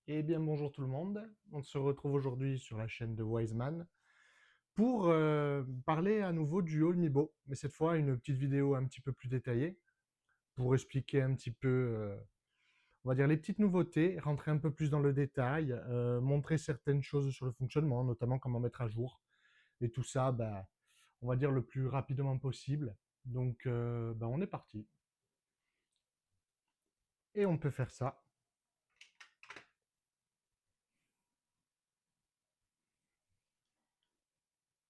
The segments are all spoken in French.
Eh bien, bonjour tout le monde. On se retrouve aujourd'hui sur la chaîne de Wiseman pour parler à nouveau du Olmibo, mais cette fois une petite vidéo un petit peu plus détaillée pour expliquer un petit peu, on va dire, les petites nouveautés, rentrer un peu plus dans le détail, montrer certaines choses sur le fonctionnement, notamment comment mettre à jour, et tout ça, bah, on va dire le plus rapidement possible. Donc, bah, on est parti. Et on peut faire ça.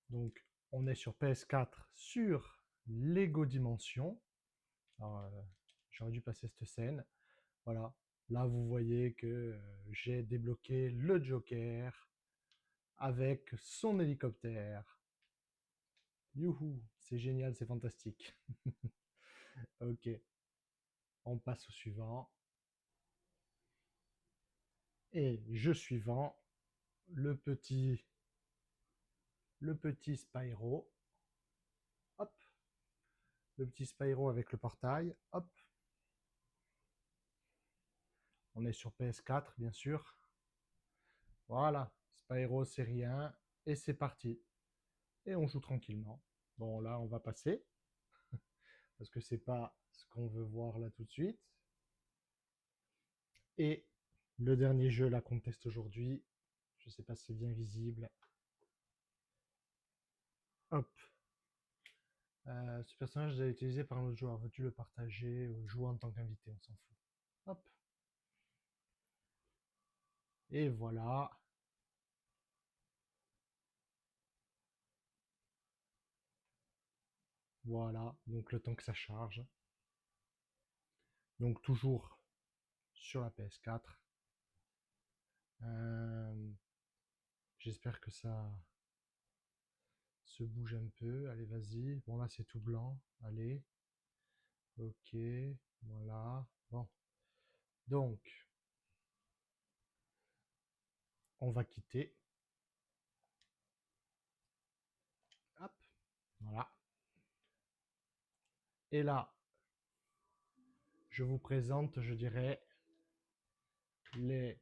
Donc, on est sur PS4 sur Lego Dimension. Alors, j'aurais dû passer cette scène. Voilà. Là, vous voyez que j'ai débloqué le Joker avec son hélicoptère. Youhou, c'est génial, c'est fantastique. Ok, on passe au suivant. Et jeu suivant, le petit, le petit Spyro. Hop, le petit Spyro avec le portail. Hop, on est sur PS4, bien sûr. Voilà, Spyro série 1, et c'est parti. Et on joue tranquillement. Bon, là, on va passer, parce que c'est pas ce qu'on veut voir là tout de suite. Et le dernier jeu là qu'on teste aujourd'hui, je sais pas si c'est bien visible. Hop. Ce personnage est déjà utilisé par un autre joueur. Veux-tu le partager ou jouer en tant qu'invité? On s'en fout. Hop. Et voilà. Voilà. Donc le temps que ça charge. Donc toujours sur la PS4. Euh, J'espère que ça se bouge un peu. Allez, vas-y. Bon, là, c'est tout blanc. Allez. Ok. Voilà. Bon. Donc, on va quitter. Hop. Voilà. Et là, je vous présente, je dirais, les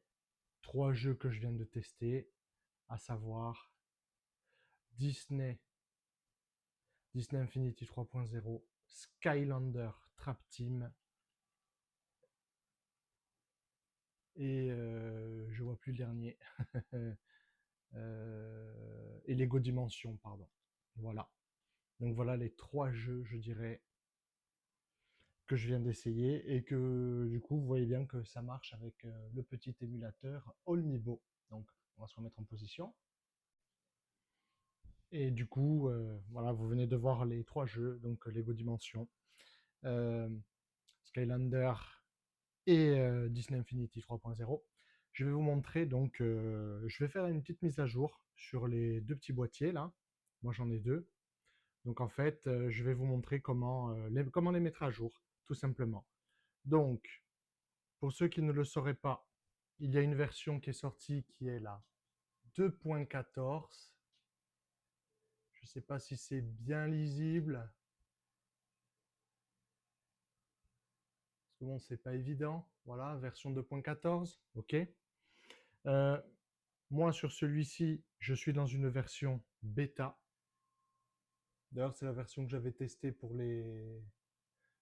trois jeux que je viens de tester, à savoir Disney, Disney Infinity 3.0, Skylander Trap Team et je vois plus le dernier. Et Lego Dimension, pardon. Voilà. Donc voilà les trois jeux, je dirais, que je viens d'essayer et que du coup, vous voyez bien que ça marche avec le petit émulateur Olmibo. Donc, on va se remettre en position. Et du coup, voilà, vous venez de voir les trois jeux, donc Lego Dimension, euh, Skylander et Disney Infinity 3.0. Je vais vous montrer, donc, je vais faire une petite mise à jour sur les deux petits boîtiers là. Moi, j'en ai deux. Donc, en fait, je vais vous montrer comment les mettre à jour, tout simplement. Donc, pour ceux qui ne le sauraient pas, il y a une version qui est sortie qui est la 2.14. Je ne sais pas si c'est bien lisible. Parce que bon, c'est pas évident. Voilà, version 2.14. OK. Euh, Moi, sur celui-ci, je suis dans une version bêta. D'ailleurs, c'est la version que j'avais testée pour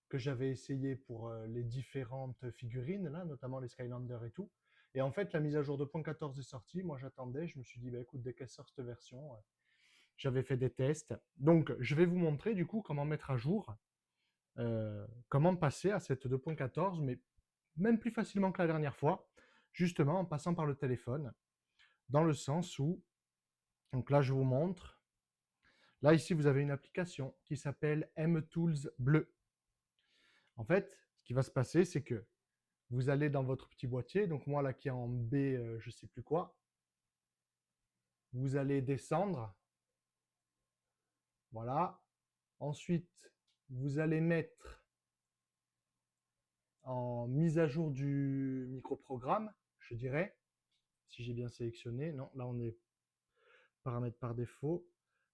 que j'avais essayé pour les différentes figurines, là, notamment les Skylander et tout. Et en fait, la mise à jour 2.14 est sortie. Moi, j'attendais. Je me suis dit, bah, écoute, dès qu'elle sort cette version, j'avais fait des tests. Donc, je vais vous montrer du coup comment mettre à jour, comment passer à cette 2.14, mais même plus facilement que la dernière fois, justement en passant par le téléphone, dans le sens où, donc là, je vous montre. Là, ici, vous avez une application qui s'appelle MTools Bleu. En fait, ce qui va se passer, c'est que vous allez dans votre petit boîtier, donc moi là qui est en B, je ne sais plus quoi, vous allez descendre, voilà. Ensuite, vous allez mettre en mise à jour du microprogramme, je dirais, si j'ai bien sélectionné. Non, là on est paramètres par défaut.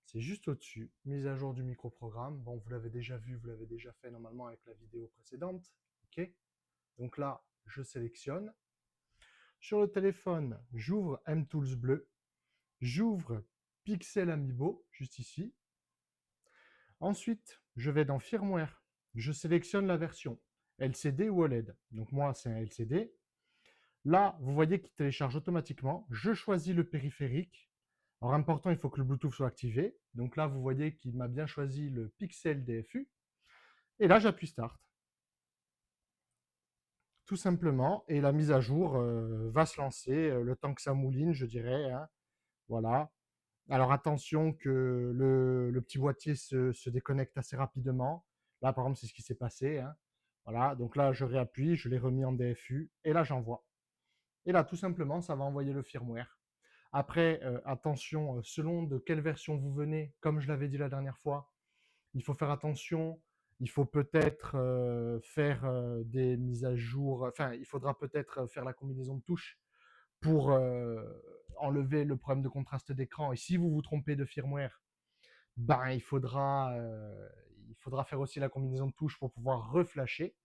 C'est juste au-dessus, mise à jour du microprogramme. Bon, vous l'avez déjà vu, vous l'avez déjà fait normalement avec la vidéo précédente. Ok. Donc là, je sélectionne. sur le téléphone, j'ouvre MTools bleu, j'ouvre Pixel Amiibo, juste ici. Ensuite, je vais dans Firmware, je sélectionne la version LCD ou OLED. Donc moi, c'est un LCD. Là, vous voyez qu'il télécharge automatiquement. Je choisis le périphérique. Alors important, il faut que le Bluetooth soit activé. Donc là, vous voyez qu'il m'a bien choisi le Pixel DFU. Et là, j'appuie Start. Tout simplement. Et la mise à jour va se lancer le temps que ça mouline, je dirais, hein. Voilà. Alors attention que le petit boîtier se déconnecte assez rapidement. Là, par exemple, c'est ce qui s'est passé, hein. Voilà. Donc là, je réappuie, je l'ai remis en DFU. Et là, j'envoie. Et là, tout simplement, ça va envoyer le firmware. Après, attention, selon de quelle version vous venez, comme je l'avais dit la dernière fois, il faut faire attention. Il faut peut-être faire des mises à jour. Enfin, il faudra peut-être faire la combinaison de touches pour enlever le problème de contraste d'écran. Et si vous vous trompez de firmware, ben, il faudra faire aussi la combinaison de touches pour pouvoir reflasher.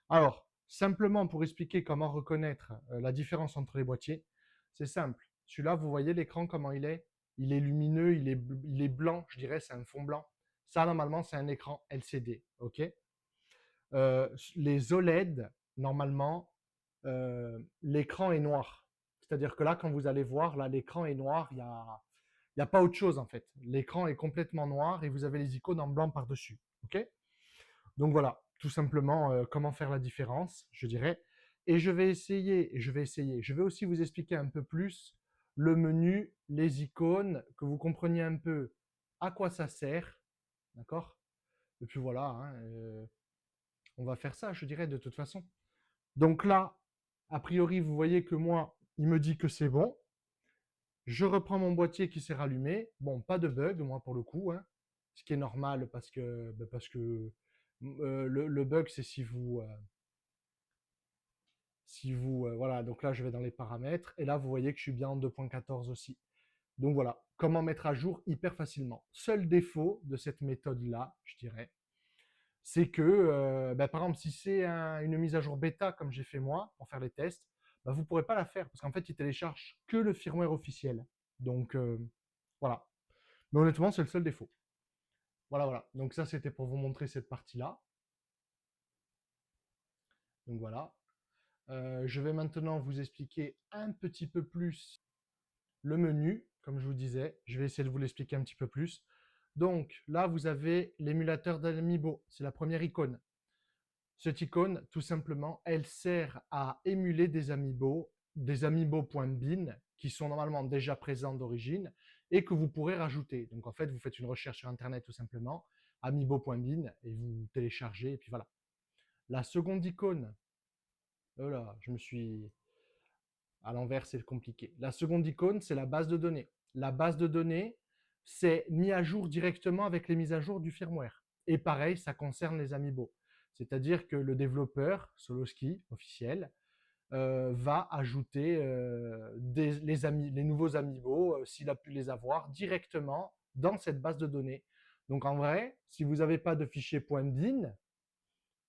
Alors, simplement pour expliquer comment reconnaître la différence entre les boîtiers, c'est simple. Celui-là, vous voyez l'écran, comment il est? Il est lumineux, il est blanc, je dirais, c'est un fond blanc. Ça, normalement, c'est un écran LCD, ok? Les OLED, normalement, l'écran est noir. C'est-à-dire que là, quand vous allez voir, là, l'écran est noir, il y a pas autre chose, en fait. L'écran est complètement noir et vous avez les icônes en blanc par-dessus, ok? Donc voilà, tout simplement comment faire la différence, je dirais. Et je vais aussi vous expliquer un peu plus le menu, les icônes, que vous compreniez un peu à quoi ça sert, d'accord? Et puis voilà, hein, on va faire ça, je dirais, de toute façon. Donc là, a priori, vous voyez que moi, il me dit que c'est bon. Je reprends mon boîtier qui s'est rallumé. Bon, pas de bug, moi, pour le coup, hein, ce qui est normal parce que le bug, c'est voilà, donc là, je vais dans les paramètres, et là, vous voyez que je suis bien en 2.14 aussi. Donc voilà, comment mettre à jour hyper facilement. Seul défaut de cette méthode-là, je dirais, c'est que, par exemple, si c'est une mise à jour bêta, comme j'ai fait moi, pour faire les tests, vous ne pourrez pas la faire, parce qu'en fait, il télécharge que le firmware officiel. Donc, voilà. Mais honnêtement, c'est le seul défaut. Voilà, voilà. Donc ça, c'était pour vous montrer cette partie-là. Donc voilà. Je vais maintenant vous expliquer un petit peu plus le menu, comme je vous disais. Je vais essayer de vous l'expliquer un petit peu plus. Donc là, vous avez l'émulateur d'Amiibo. C'est la première icône. Cette icône, tout simplement, elle sert à émuler des amiibo.bin, qui sont normalement déjà présents d'origine et que vous pourrez rajouter. Donc en fait, vous faites une recherche sur Internet tout simplement, amiibo.bin, et vous téléchargez, et puis voilà. La seconde icône, oh là, je me suis à l'envers, c'est compliqué. La seconde icône, c'est la base de données. La base de données, c'est mis à jour directement avec les mises à jour du firmware. Et pareil, ça concerne les amiibo. C'est-à-dire que le développeur, Soloski, officiel, va ajouter les nouveaux amiibo, s'il a pu les avoir, directement dans cette base de données. Donc en vrai, si vous n'avez pas de fichier .bin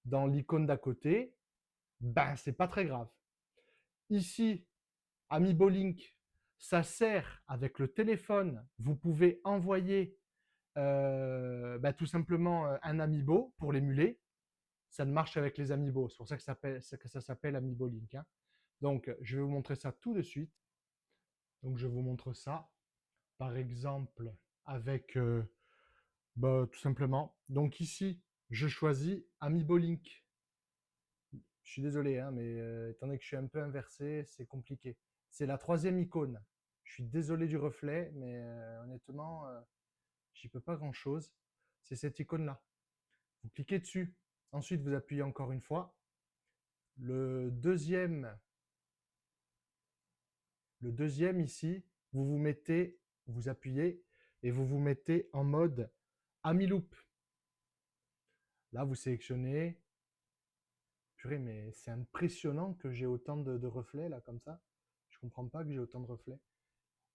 dans l'icône d'à côté, ben c'est pas très grave. Ici, Amiibo Link, ça sert avec le téléphone. Vous pouvez envoyer tout simplement un Amiibo pour l'émuler. Ça ne marche avec les Amiibo. C'est pour ça que ça s'appelle Amiibo Link, hein. Donc, je vais vous montrer ça tout de suite. Donc, je vous montre ça, par exemple, avec tout simplement. Donc ici, je choisis Amiibo Link. Je suis désolé, hein, mais étant donné que je suis un peu inversé, c'est compliqué. C'est la troisième icône. Je suis désolé du reflet, mais honnêtement, j'y peux pas grand-chose. C'est cette icône-là. Vous cliquez dessus. Ensuite, vous appuyez encore une fois. Le deuxième ici, vous appuyez et vous vous mettez en mode Amiloop. Là, vous sélectionnez. Purée, mais c'est impressionnant que j'ai autant de reflets là comme ça. Je comprends pas que j'ai autant de reflets.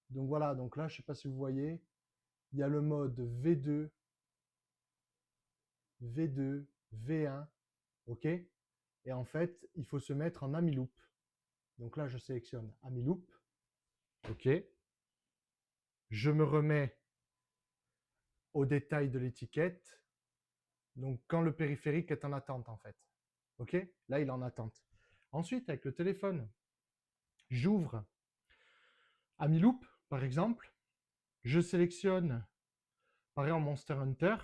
Donc voilà, donc là, je sais pas si vous voyez, il y a le mode V2, V2, V1, ok? Et en fait, il faut se mettre en Amiloop. Donc là, je sélectionne AmiLoop. OK. Je me remets au détail de l'étiquette. Donc, quand le périphérique est en attente, en fait. OK? Là, il est en attente. Ensuite, avec le téléphone, j'ouvre AmiLoop, par exemple. Je sélectionne, par exemple, Monster Hunter.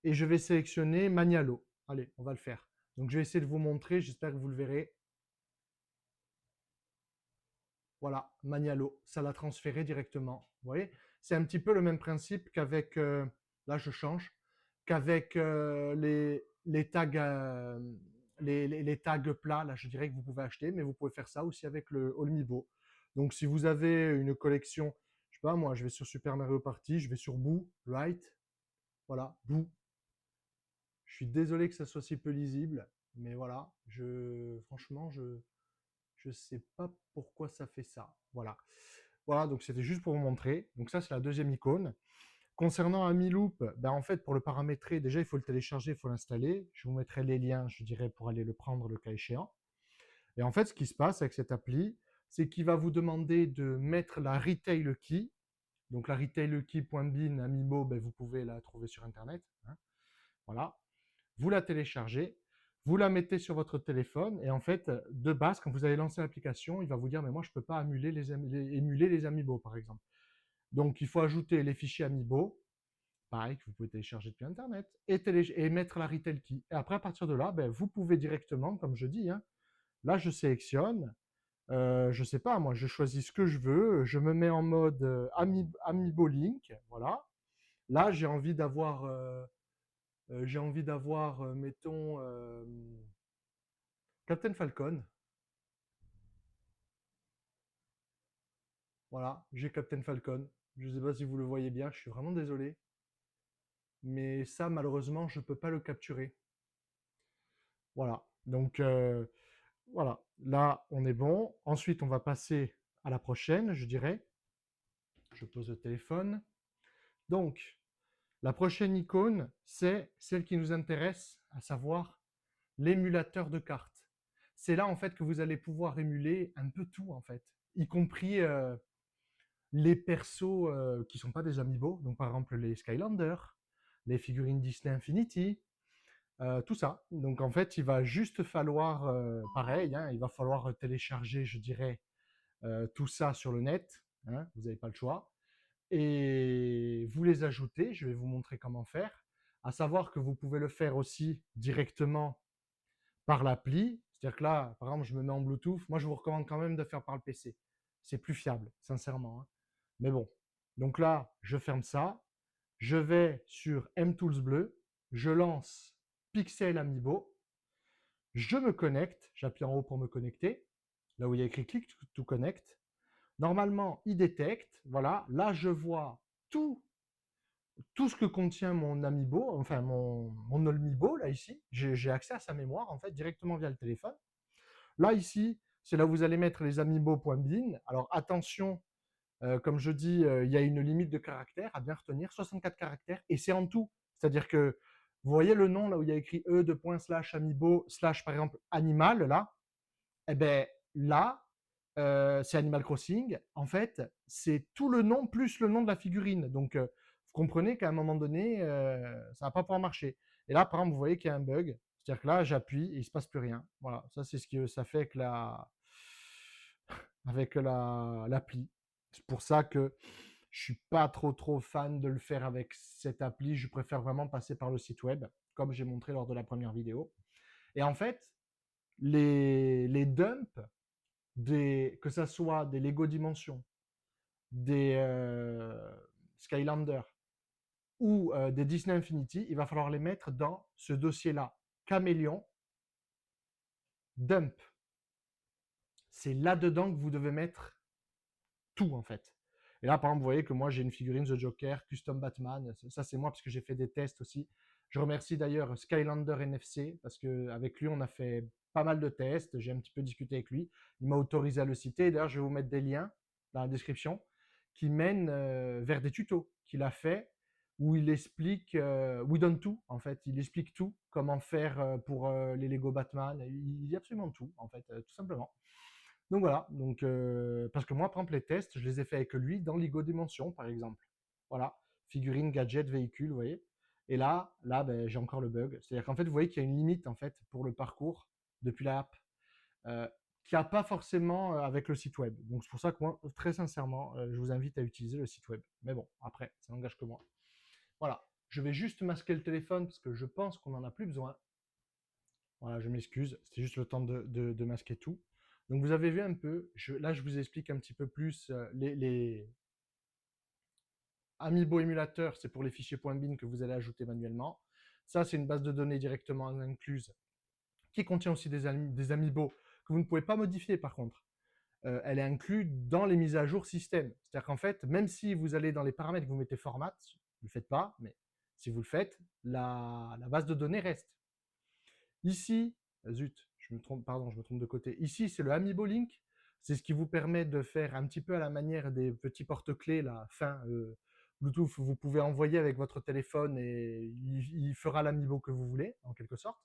Et je vais sélectionner Manialo. Allez, on va le faire. Donc, je vais essayer de vous montrer. J'espère que vous le verrez. Voilà, Manialo. Ça l'a transféré directement. Vous voyez? C'est un petit peu le même principe qu'avec... là, je change. Qu'avec les tags... les tags plats, là, je dirais que vous pouvez acheter, mais vous pouvez faire ça aussi avec le Olmibo. Donc, si vous avez une collection, je sais pas, moi, je vais sur Super Mario Party, je vais sur Boo, right? Voilà, Boo. Je suis désolé que ça soit si peu lisible, mais voilà, franchement, je sais pas pourquoi ça fait ça. Voilà. Voilà, donc c'était juste pour vous montrer. Donc ça, c'est la deuxième icône. Concernant AmiLoop, ben en fait, pour le paramétrer, déjà, il faut le télécharger, il faut l'installer. Je vous mettrai les liens, je dirais, pour aller le prendre le cas échéant. Et en fait, ce qui se passe avec cette appli, c'est qu'il va vous demander de mettre la retail key. Donc la retail key.bin Amiibo, ben, vous pouvez la trouver sur Internet. Hein. Voilà. Vous la téléchargez, vous la mettez sur votre téléphone et en fait, de base, quand vous allez lancer l'application, il va vous dire mais moi je ne peux pas émuler les Amiibo par exemple. Donc il faut ajouter les fichiers Amiibo, pareil que vous pouvez télécharger depuis Internet et mettre la retail key. Et après à partir de là, ben, vous pouvez directement, comme je dis, hein, là je sélectionne, je ne sais pas, moi je choisis ce que je veux, je me mets en mode Amiibo Link, voilà. Là j'ai envie d'avoir, mettons, Captain Falcon. Voilà, j'ai Captain Falcon. Je ne sais pas si vous le voyez bien, je suis vraiment désolé. Mais ça, malheureusement, je ne peux pas le capturer. Voilà, donc voilà, là, on est bon. Ensuite, on va passer à la prochaine, je dirais. Je pose le téléphone. Donc, la prochaine icône, c'est celle qui nous intéresse, à savoir l'émulateur de cartes. C'est là, en fait, que vous allez pouvoir émuler un peu tout, en fait, y compris les persos qui ne sont pas des amiibo, donc par exemple les Skylanders, les figurines Disney Infinity, tout ça. Donc en fait, il va juste falloir, pareil, hein, il va falloir télécharger, je dirais, tout ça sur le net, hein, vous n'avez pas le choix, et vous les ajoutez, je vais vous montrer comment faire, à savoir que vous pouvez le faire aussi directement par l'appli, c'est-à-dire que là, par exemple, je me mets en Bluetooth, moi je vous recommande quand même de faire par le PC, c'est plus fiable, sincèrement. Hein. Mais bon, donc là, je ferme ça, je vais sur MTools Bleu, je lance Pixel Amiibo, je me connecte, j'appuie en haut pour me connecter, là où il y a écrit Click to Connect. Normalement, il détecte, voilà, là je vois tout, tout ce que contient mon Amiibo, enfin mon Olmiibo, là ici, j'ai accès à sa mémoire en fait directement via le téléphone. Là ici, c'est là où vous allez mettre les amiibo.bin. Alors attention, comme je dis, il y a une limite de caractères à bien retenir, 64 caractères, et c'est en tout. C'est-à-dire que vous voyez le nom là où il y a écrit /amiibo/ par exemple animal là, eh ben là, c'est Animal Crossing. En fait, c'est tout le nom plus le nom de la figurine. Donc, vous comprenez qu'à un moment donné, ça va pas pouvoir marcher. Et là, par exemple, vous voyez qu'il y a un bug. C'est-à-dire que là, j'appuie et il se passe plus rien. Voilà, ça c'est ce que ça fait avec l'appli. C'est pour ça que je suis pas trop fan de le faire avec cette appli. Je préfère vraiment passer par le site web, comme j'ai montré lors de la première vidéo. Et en fait, les dumps, que ça soit des Lego Dimensions, des Skylander ou des Disney Infinity, il va falloir les mettre dans ce dossier-là. Caméléon, dump. C'est là-dedans que vous devez mettre tout en fait. Et là, par exemple, vous voyez que moi, j'ai une figurine The Joker, Custom Batman. Ça, c'est moi parce que j'ai fait des tests aussi. Je remercie d'ailleurs Skylander NFC parce qu'avec lui, on a fait pas mal de tests. J'ai un petit peu discuté avec lui. Il m'a autorisé à le citer. D'ailleurs, je vais vous mettre des liens dans la description qui mènent vers des tutos qu'il a fait où il explique, où il donne tout en fait. Il explique tout, comment faire pour les Lego Batman. Il dit absolument tout en fait, tout simplement. Donc voilà, donc, parce que moi, par exemple, les tests, je les ai fait avec lui dans Ligo Dimension, par exemple. Voilà, figurine, gadget, véhicule, vous voyez. Et là, ben, j'ai encore le bug. C'est-à-dire qu'en fait, vous voyez qu'il y a une limite en fait pour le parcours depuis l'app, euh, qu'il n'y a pas forcément avec le site web. Donc c'est pour ça que moi, très sincèrement, je vous invite à utiliser le site web. Mais bon, après, ça n'engage que moi. Voilà, je vais juste masquer le téléphone parce que je pense qu'on n'en a plus besoin. Voilà, je m'excuse, c'était juste le temps de masquer tout. Donc vous avez vu un peu, là je vous explique un petit peu plus les Amiibo émulateurs, c'est pour les fichiers .bin que vous allez ajouter manuellement. Ça, c'est une base de données directement incluse qui contient aussi des Amiibo que vous ne pouvez pas modifier par contre. Elle est inclue dans les mises à jour système. C'est-à-dire qu'en fait, même si vous allez dans les paramètres, vous mettez format, vous ne le faites pas, mais si vous le faites, la base de données reste. Ici, zut, je me trompe, pardon, je me trompe de côté. Ici, c'est le Amiibo Link. C'est ce qui vous permet de faire un petit peu à la manière des petits porte-clés, la fin Bluetooth, vous pouvez envoyer avec votre téléphone et il fera l'Amiibo que vous voulez, en quelque sorte.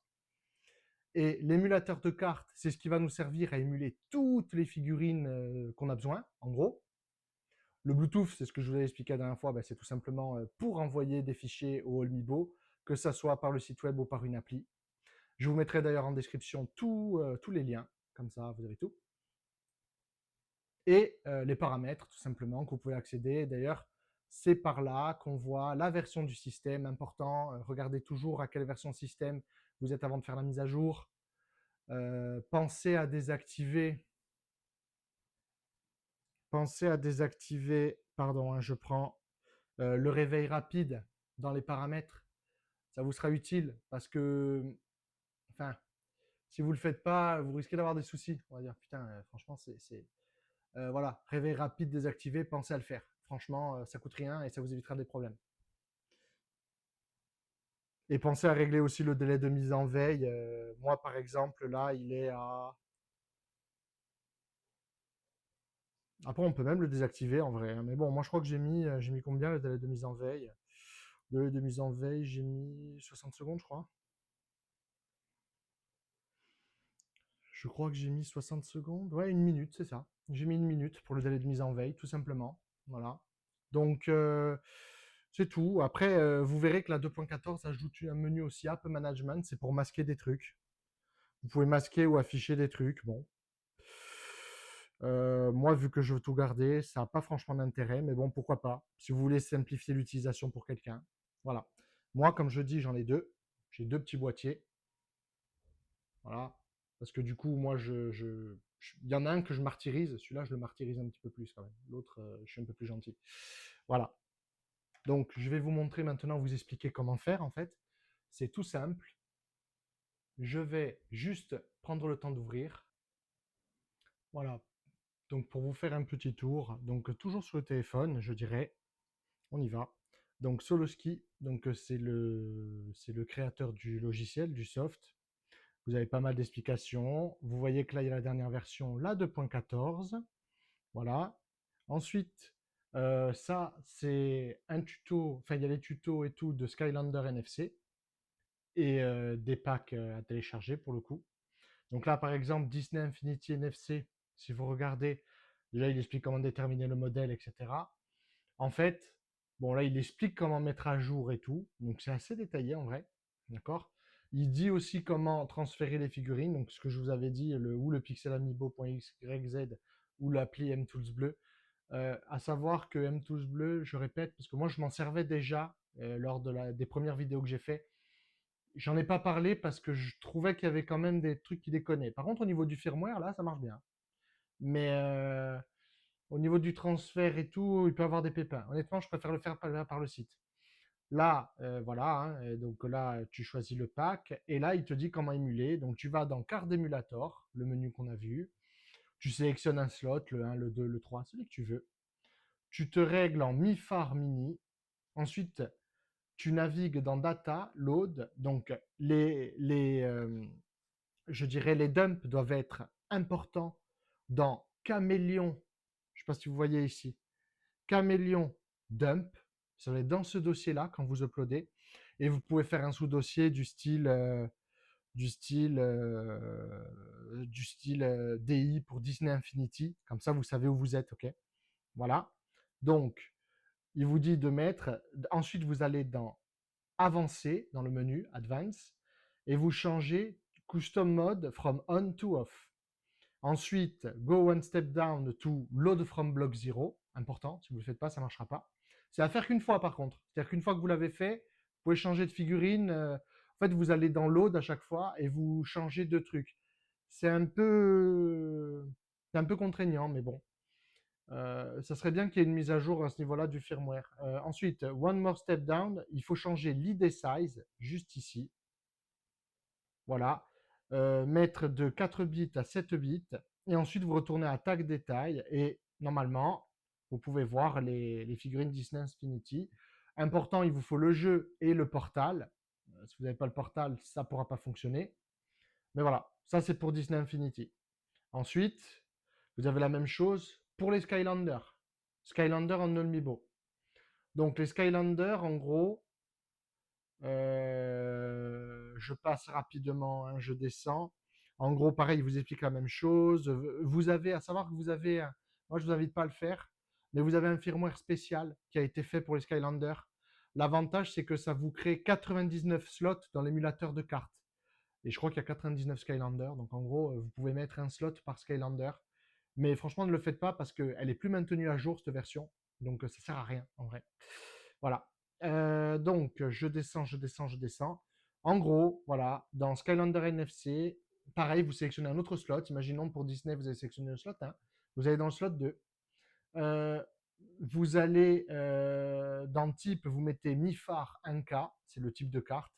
Et l'émulateur de carte, c'est ce qui va nous servir à émuler toutes les figurines qu'on a besoin, en gros. Le Bluetooth, c'est ce que je vous avais expliqué la dernière fois, c'est tout simplement pour envoyer des fichiers au Amiibo, que ça soit par le site web ou par une appli. Je vous mettrai d'ailleurs en description tous les liens, comme ça vous avez tout. Et les paramètres, tout simplement, que vous pouvez accéder. D'ailleurs, c'est par là qu'on voit la version du système, important. Regardez toujours à quelle version système vous êtes avant de faire la mise à jour. Pensez à désactiver, pardon, hein, je prends le réveil rapide dans les paramètres. Ça vous sera utile parce que, enfin, si vous ne le faites pas, vous risquez d'avoir des soucis. On va dire, putain, franchement, voilà, réveil rapide désactivé, pensez à le faire. Franchement, ça coûte rien et ça vous évitera des problèmes. Et pensez à régler aussi le délai de mise en veille. Moi, par exemple, là, il est à. Après, on peut même le désactiver en vrai, hein. Mais bon, moi, je crois que j'ai mis combien le délai de mise en veille? Le délai de mise en veille, j'ai mis 60 secondes, je crois. Je crois que j'ai mis 60 secondes. Ouais, une minute, c'est ça. J'ai mis une minute pour le délai de mise en veille, tout simplement. Voilà. Donc, c'est tout. Après, vous verrez que la 2.14 ajoute un menu aussi App Management, c'est pour masquer des trucs. Vous pouvez masquer ou afficher des trucs. Bon. Moi, vu que je veux tout garder, ça n'a pas franchement d'intérêt, mais bon, pourquoi pas, si vous voulez simplifier l'utilisation pour quelqu'un. Voilà. Moi, comme je dis, j'en ai deux. J'ai deux petits boîtiers. Voilà. Parce que du coup, moi, il y en a un que je martyrise. Celui-là, je le martyrise un petit peu plus quand même. L'autre, je suis un peu plus gentil. Voilà. Donc, je vais vous montrer maintenant, vous expliquer comment faire en fait. C'est tout simple. Je vais juste prendre le temps d'ouvrir. Voilà. Donc, pour vous faire un petit tour, donc toujours sur le téléphone, je dirais, on y va. Donc, Soloski, donc c'est le créateur du logiciel, du soft. Vous avez pas mal d'explications. Vous voyez que là, il y a la dernière version, la 2.14. Voilà. Ensuite, ça, c'est un tuto, enfin, il y a les tutos et tout de Skylander NFC et des packs à télécharger pour le coup. Donc là, par exemple, Disney Infinity NFC, si vous regardez, déjà, il explique comment déterminer le modèle, etc. En fait, bon, là, il explique comment mettre à jour et tout. Donc, c'est assez détaillé en vrai. D'accord. Il dit aussi comment transférer les figurines. Donc, ce que je vous avais dit, ou le pixelamiibo.xyz ou l'appli MTools Bleu. À savoir que MTools Bleu, je répète, parce que moi, je m'en servais déjà lors des premières vidéos que j'ai fait. J'en ai pas parlé parce que je trouvais qu'il y avait quand même des trucs qui déconnaient. Par contre, au niveau du firmware, là, ça marche bien. Mais au niveau du transfert et tout, il peut y avoir des pépins. Honnêtement, je préfère le faire par le site. Là, voilà, hein, donc là, tu choisis le pack et là, il te dit comment émuler. Donc, tu vas dans Card Emulator, le menu qu'on a vu. Tu sélectionnes un slot, le 1, le 2, le 3, celui que tu veux. Tu te règles en MIFAR Mini. Ensuite, tu navigues dans Data, Load. Donc, je dirais, les dumps doivent être importants dans Caméléon. Je ne sais pas si vous voyez ici. Caméléon dump. Ça va être dans ce dossier-là quand vous uploadez. Et vous pouvez faire un sous-dossier du style du style, DI pour Disney Infinity. Comme ça, vous savez où vous êtes, ok? Voilà. Donc, il vous dit de mettre. Ensuite, vous allez dans Avancer, dans le menu Advance, et vous changez Custom Mode from on to off. Ensuite, go one step down to load from block zero. Important, si vous ne le faites pas, ça ne marchera pas. C'est à faire qu'une fois par contre. C'est-à-dire qu'une fois que vous l'avez fait, vous pouvez changer de figurine. En fait, vous allez dans load à chaque fois et vous changez de truc. C'est un peu contraignant, mais bon. Ça serait bien qu'il y ait une mise à jour à ce niveau-là du firmware. Ensuite, one more step down, il faut changer l'ID size, juste ici. Voilà. Mettre de 4 bits à 7 bits. Et ensuite, vous retournez à Tag Détail. Et normalement, vous pouvez voir les figurines Disney Infinity. Important, il vous faut le jeu et le portal. Si vous n'avez pas le portal, ça ne pourra pas fonctionner. Mais voilà, ça c'est pour Disney Infinity. Ensuite, vous avez la même chose pour les Skylander. Skylander en Amiibo. Donc les Skylander, en gros, je passe rapidement, hein, je descends. En gros, pareil, il vous explique la même chose. Vous avez, à savoir que vous avez, moi je vous invite pas à le faire, mais vous avez un firmware spécial qui a été fait pour les Skylander. L'avantage, c'est que ça vous crée 99 slots dans l'émulateur de cartes. Et je crois qu'il y a 99 Skylander. Donc en gros, vous pouvez mettre un slot par Skylander. Mais franchement, ne le faites pas parce qu'elle est plus maintenue à jour, cette version. Donc ça sert à rien, en vrai. Voilà. Donc, je descends, je descends, je descends. En gros, voilà, dans Skylander NFC, pareil, vous sélectionnez un autre slot. Imaginons pour Disney, vous avez sélectionné le slot 1. Vous allez dans le slot 2. Vous allez dans type, vous mettez MIFAR 1K, c'est le type de carte.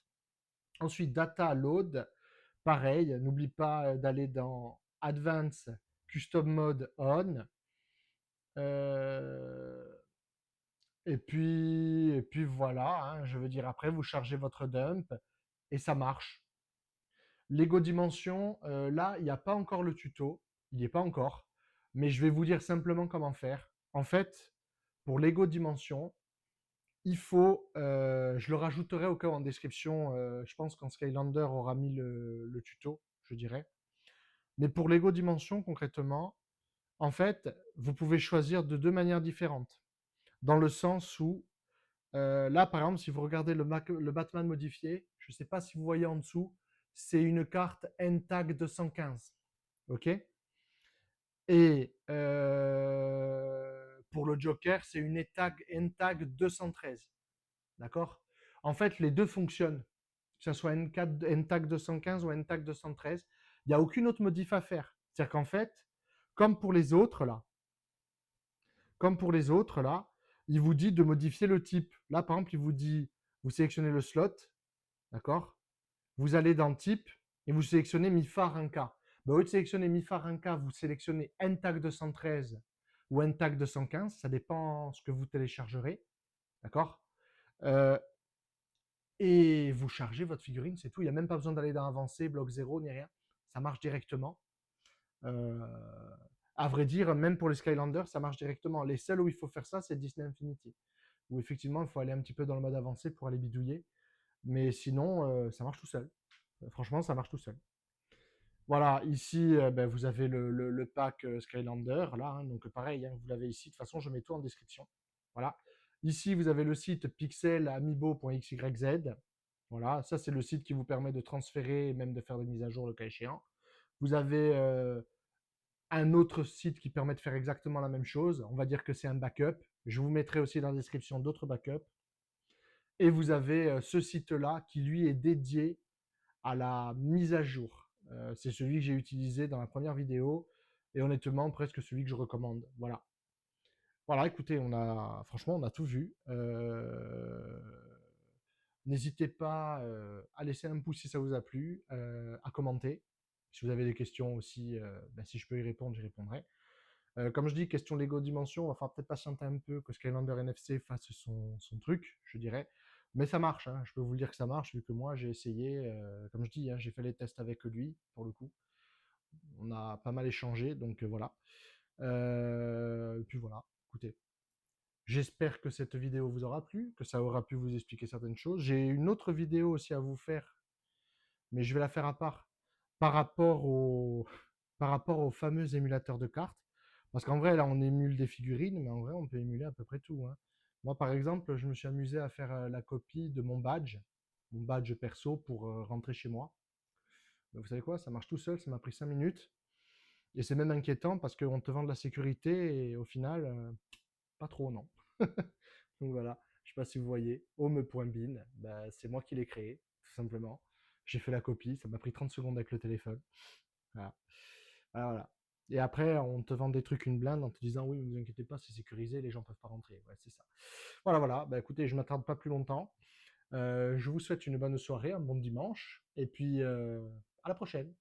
Ensuite, Data Load, pareil, n'oublie pas d'aller dans Advance Custom Mode On. Et puis voilà, hein, je veux dire, après, vous chargez votre dump et ça marche. Lego Dimension, là, il n'y a pas encore le tuto, il n'y est pas encore, mais je vais vous dire simplement comment faire. En fait, pour Lego Dimension, il faut, je le rajouterai au cas où en description, je pense quand Skylander aura mis le tuto, je dirais. Mais pour Lego Dimension, concrètement, en fait, vous pouvez choisir de deux manières différentes. Dans le sens où, là, par exemple, si vous regardez le Batman modifié, je ne sais pas si vous voyez en dessous, c'est une carte NTAG 215. OK? Et pour le Joker, c'est une NTAG 213. D'accord? En fait, les deux fonctionnent. Que ce soit NTAG 215 ou NTAG 213. Il n'y a aucune autre modif à faire. C'est-à-dire qu'en fait, comme pour les autres, là, il vous dit de modifier le type. Là, par exemple, il vous dit, vous sélectionnez le slot, d'accord? Vous allez dans type et vous sélectionnez MIFAR 1K. Ben, au lieu de sélectionner MIFAR 1K, vous sélectionnez NTAG 213 ou NTAG 215, ça dépend ce que vous téléchargerez, d'accord? Euh, et vous chargez votre figurine, c'est tout. Il n'y a même pas besoin d'aller dans Avancé, bloc 0, ni rien. Ça marche directement. Euh, à vrai dire, même pour les Skylanders, ça marche directement. Les seuls où il faut faire ça, c'est Disney Infinity, où effectivement, il faut aller un petit peu dans le mode avancé pour aller bidouiller. Mais sinon, ça marche tout seul. Franchement, ça marche tout seul. Voilà, ici, ben, vous avez le pack Skylander, là, hein, donc pareil, hein, vous l'avez ici. De toute façon, je mets tout en description. Voilà. Ici, vous avez le site pixelamiibo.xyz. Voilà, ça, c'est le site qui vous permet de transférer et même de faire des mises à jour le cas échéant. Vous avez un autre site qui permet de faire exactement la même chose. On va dire que c'est un backup. Je vous mettrai aussi dans la description d'autres backups. Et vous avez ce site-là qui, lui, est dédié à la mise à jour. C'est celui que j'ai utilisé dans la première vidéo et honnêtement, presque celui que je recommande. Voilà. Voilà, écoutez, franchement, on a tout vu. N'hésitez pas à laisser un pouce si ça vous a plu, à commenter. Si vous avez des questions aussi, ben, si je peux y répondre, j'y répondrai. Comme je dis, question Lego Dimension, il va falloir peut-être patienter un peu que Skylander NFC fasse son truc, je dirais. Mais ça marche, hein, je peux vous le dire que ça marche, vu que moi j'ai essayé, comme je dis, hein, j'ai fait les tests avec lui, pour le coup. On a pas mal échangé, donc voilà. Puis voilà, écoutez. J'espère que cette vidéo vous aura plu, que ça aura pu vous expliquer certaines choses. J'ai une autre vidéo aussi à vous faire mais je vais la faire à part par rapport au, par rapport aux fameux émulateurs de cartes. Parce qu'en vrai, là, on émule des figurines, mais en vrai, on peut émuler à peu près tout, hein. Moi, par exemple, je me suis amusé à faire la copie de mon badge perso pour rentrer chez moi. Mais vous savez quoi, ça marche tout seul, ça m'a pris 5 minutes. Et c'est même inquiétant parce qu'on te vend de la sécurité et au final, pas trop, non. Donc voilà, je sais pas si vous voyez, home.bin, bah, c'est moi qui l'ai créé, tout simplement. J'ai fait la copie, ça m'a pris 30 secondes avec le téléphone. Voilà. Ah, voilà. Et après, on te vend des trucs une blinde en te disant oui, ne vous inquiétez pas, c'est sécurisé, les gens peuvent pas rentrer. Ouais, c'est ça. Voilà, voilà. Bah, écoutez, je m'attarde pas plus longtemps. Je vous souhaite une bonne soirée, un bon dimanche, et puis à la prochaine.